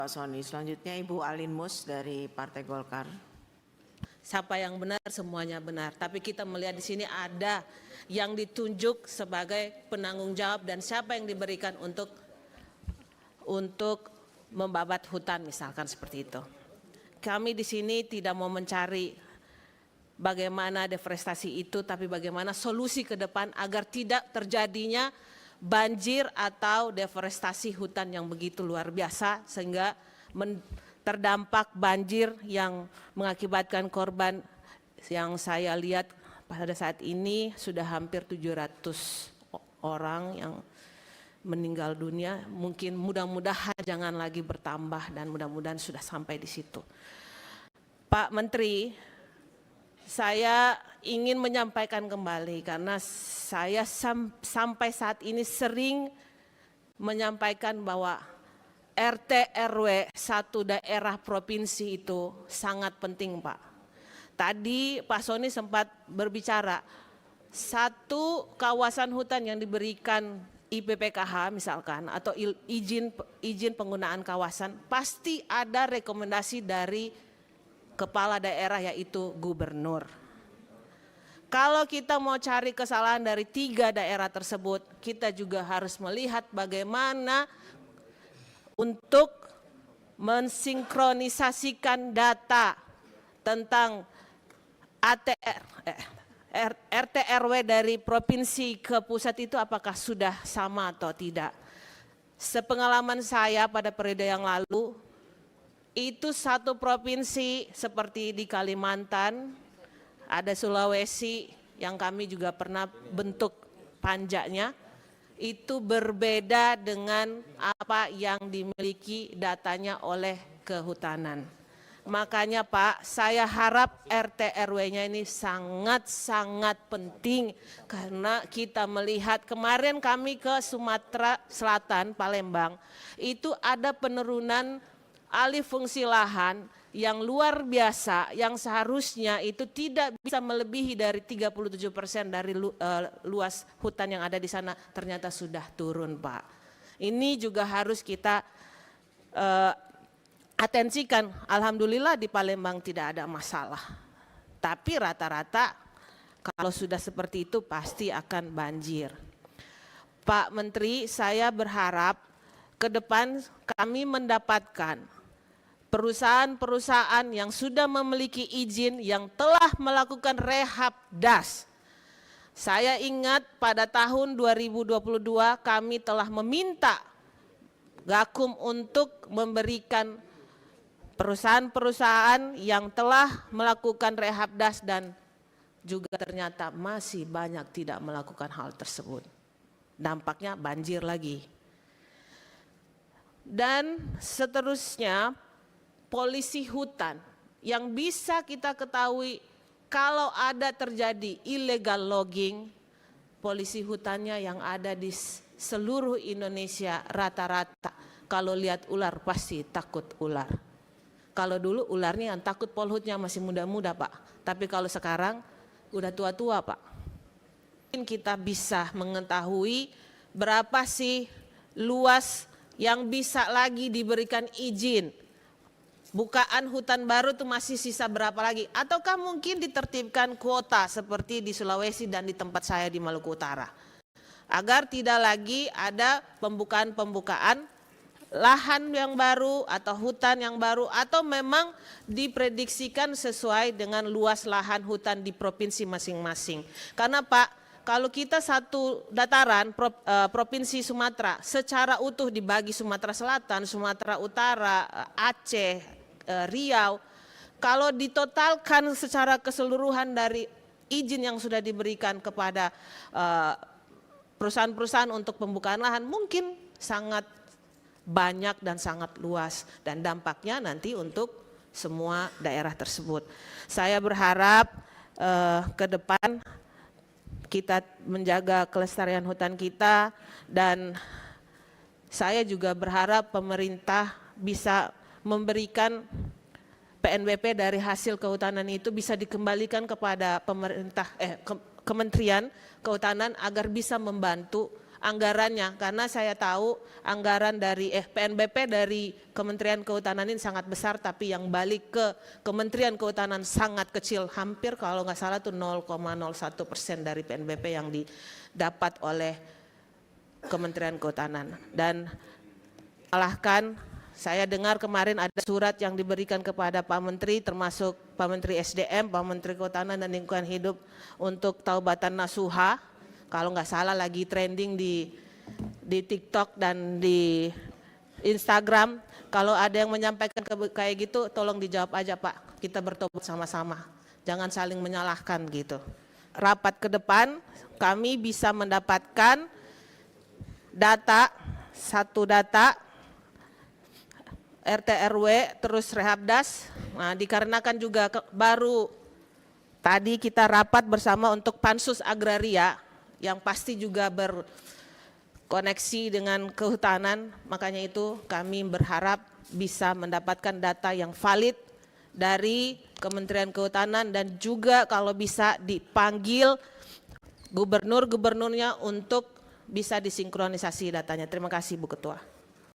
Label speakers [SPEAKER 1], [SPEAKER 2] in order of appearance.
[SPEAKER 1] Pak Soni. Selanjutnya Ibu Alin Mus dari Partai Golkar.
[SPEAKER 2] Siapa yang benar, semuanya benar. Tapi kita melihat di sini ada yang ditunjuk sebagai penanggung jawab dan siapa yang diberikan untuk membabat hutan, misalkan seperti itu. Kami di sini tidak mau mencari bagaimana deforestasi itu, tapi bagaimana solusi ke depan agar tidak terjadinya banjir atau deforestasi hutan yang begitu luar biasa sehingga terdampak banjir yang mengakibatkan korban yang saya lihat pada saat ini sudah hampir 700 orang yang meninggal dunia. Mungkin mudah-mudahan jangan lagi bertambah dan mudah-mudahan sudah sampai di situ. Pak Menteri, saya ingin menyampaikan kembali karena saya sampai saat ini sering menyampaikan bahwa RT RW satu daerah provinsi itu sangat penting, Pak. Tadi Pak Soni sempat berbicara, satu kawasan hutan yang diberikan IPPKH misalkan atau izin penggunaan kawasan, pasti ada rekomendasi dari kepala daerah yaitu gubernur. Kalau kita mau cari kesalahan dari 3 daerah tersebut, kita juga harus melihat bagaimana untuk mensinkronisasikan data tentang RT RW dari provinsi ke pusat itu apakah sudah sama atau tidak. Sepengalaman saya pada periode yang lalu, itu satu provinsi seperti di Kalimantan, ada Sulawesi yang kami juga pernah bentuk panjanya, itu berbeda dengan apa yang dimiliki datanya oleh kehutanan. Makanya Pak, saya harap RT RW-nya ini sangat-sangat penting karena kita melihat kemarin kami ke Sumatera Selatan, Palembang, itu ada penurunan alih fungsi lahan yang luar biasa yang seharusnya itu tidak bisa melebihi dari 37% dari luas hutan yang ada di sana, ternyata sudah turun, Pak. Ini juga harus kita atensikan. Alhamdulillah di Palembang tidak ada masalah. Tapi rata-rata kalau sudah seperti itu pasti akan banjir. Pak Menteri, saya berharap ke depan kami mendapatkan perusahaan-perusahaan yang sudah memiliki izin yang telah melakukan rehab das. Saya ingat pada tahun 2022 kami telah meminta Gakum untuk memberikan perusahaan-perusahaan yang telah melakukan rehab das dan juga ternyata masih banyak tidak melakukan hal tersebut. Dampaknya banjir lagi. Dan seterusnya, polisi hutan yang bisa kita ketahui kalau ada terjadi illegal logging, polisi hutannya yang ada di seluruh Indonesia rata-rata kalau lihat ular pasti takut ular. Kalau dulu ularnya yang takut polhutnya masih muda-muda, Pak. Tapi kalau sekarang udah tua-tua, Pak. Mungkin kita bisa mengetahui berapa sih luas yang bisa lagi diberikan izin. Bukaan hutan baru itu masih sisa berapa lagi? Ataukah mungkin ditertibkan kuota seperti di Sulawesi dan di tempat saya di Maluku Utara? Agar tidak lagi ada pembukaan lahan yang baru atau hutan yang baru atau memang diprediksikan sesuai dengan luas lahan hutan di provinsi masing-masing. Karena Pak, kalau kita satu dataran provinsi Sumatera secara utuh dibagi Sumatera Selatan, Sumatera Utara, Aceh, Riau, kalau ditotalkan secara keseluruhan dari izin yang sudah diberikan kepada perusahaan-perusahaan untuk pembukaan lahan mungkin sangat banyak dan sangat luas dan dampaknya nanti untuk semua daerah tersebut. Saya berharap ke depan kita menjaga kelestarian hutan kita dan saya juga berharap pemerintah bisa memberikan PNBP dari hasil kehutanan itu bisa dikembalikan kepada pemerintah Kementerian Kehutanan agar bisa membantu anggarannya, karena saya tahu anggaran dari PNBP dari Kementerian Kehutanan ini sangat besar, tapi yang balik ke Kementerian Kehutanan sangat kecil, hampir kalau nggak salah tuh 0,01% dari PNBP yang didapat oleh Kementerian Kehutanan. Dan malahkan saya dengar kemarin ada surat yang diberikan kepada Pak Menteri, termasuk Pak Menteri SDM, Pak Menteri Kehutanan dan Lingkungan Hidup untuk taubatan nasuha, kalau nggak salah lagi trending di TikTok dan di Instagram. Kalau ada yang menyampaikan kayak gitu, tolong dijawab aja Pak, kita bertobat sama-sama, jangan saling menyalahkan gitu. Rapat ke depan kami bisa mendapatkan satu data RT RW terus Rehabdas. Nah, dikarenakan juga baru tadi kita rapat bersama untuk Pansus Agraria yang pasti juga berkoneksi dengan kehutanan, makanya itu kami berharap bisa mendapatkan data yang valid dari Kementerian Kehutanan dan juga kalau bisa dipanggil gubernur-gubernurnya untuk bisa disinkronisasi datanya. Terima kasih Bu Ketua.